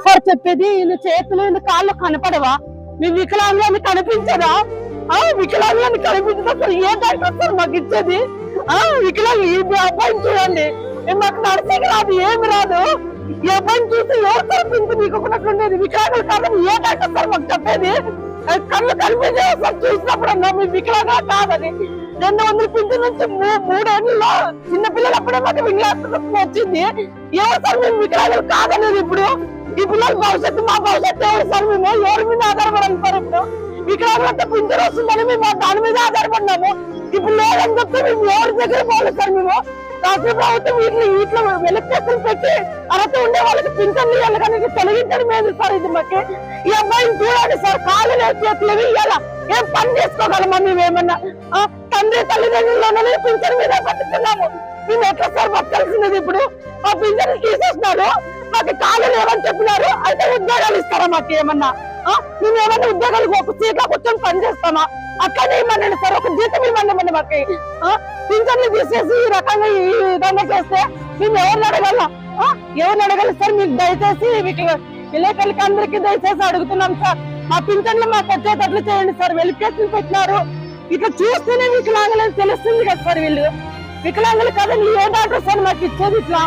Sir చెప్పేది వీళ్ళు చేతులు వీళ్ళు కాళ్ళు కనపడవా? మీ వికలాంగులని కనిపించదా? వికలాంగులని కనిపించదా సార్? ఏ డాక్టర్ సార్ మాకు ఇచ్చేది? వికలాంగు ఈ అబ్బాయిని చూడండి, మాకు నర్సింగ్ రాదు, ఏమి రాదు. ఈ అబ్బాయిని చూసి ఎవరు సార్ పింఛన్ నీకున్నట్లుండేది? వికలాంగులు కాదని ఏ డాక్టర్ సార్ మాకు చెప్పేది? కళ్ళు కనిపించే సార్ చూసినప్పుడు అన్నా మీ వికలాంగా కాదని. 200 పింఛన్ నుంచి 3 ఏళ్ళలో చిన్నపిల్లలు అప్పుడే మాకు వికలాంగత్వం వచ్చింది. ఎవరు సార్ మేము వికలాంగులు కాదనేది? ఇప్పుడు ఈ పిల్లల భవిష్యత్తు మా భవిష్యత్తు ఎవరు సార్? మేము ఎవరి మీద ఆధారపడాలి సార్? ఇప్పుడు వికలాంగులంతా పింఛన్ వస్తుందని మేము దాని మీద ఆధారపడినాము. ఇప్పుడు లేదని చెప్తే మేము ఎవరి దగ్గర పోలేదు సార్. మేము రాష్ట్ర ప్రభుత్వం వీటిలో వెలుగులు పెట్టి అర్హత ఉండే వాళ్ళకి పింఛన్లు ఇవ్వాలి, కానీ తొలగించడం లేదు సార్. ఇది మాకు ఈ అబ్బాయిని చూడండి సార్, కాళ్ళు చేతులు ఇవ్వాలా? ఏం పని చేసుకోగలమా మేమేమన్నా? తండ్రి తల్లిదండ్రుల్లోనే పింఛన్ మీద బతుకుతున్నాము. మేము ఎట్లా సార్ బతకాల్సినది? ఇప్పుడు ఆ పింఛన్ తీసేసినాడు, మాకు కాళ్ళు లేవని చెప్పినారు. అయితే ఉద్యోగాలు ఇస్తారా మాకు ఏమన్నా? మేము ఏమన్నా ఉద్యోగాలు ఒక సీట్లో కూర్చొని పని చేస్తామా? అట్లనే ఇవ్వమండి సార్, ఒక జీతం ఇవ్వండి మాకు. పింఛన్లు తీసేసి ఈ రకంగా ఈ విధంగా చేస్తే మేము ఎవరిని అడగాల? ఎవరిని అడగాలి సార్? మీకు దయచేసి విలేకరులకి అందరికీ దయచేసి అడుగుతున్నాం సార్, మా పింఛన్లు మాకు వచ్చేటట్లు చేయండి సార్. వెలికేసులు పెట్టినారు, ఇట్లా చూస్తేనే వికలాంగులని తెలుస్తుంది కదా సార్. వీళ్ళు వికలాంగులు కదండి, ఏ డాక్టర్ సార్ మాకు ఇచ్చేది ఇట్లా?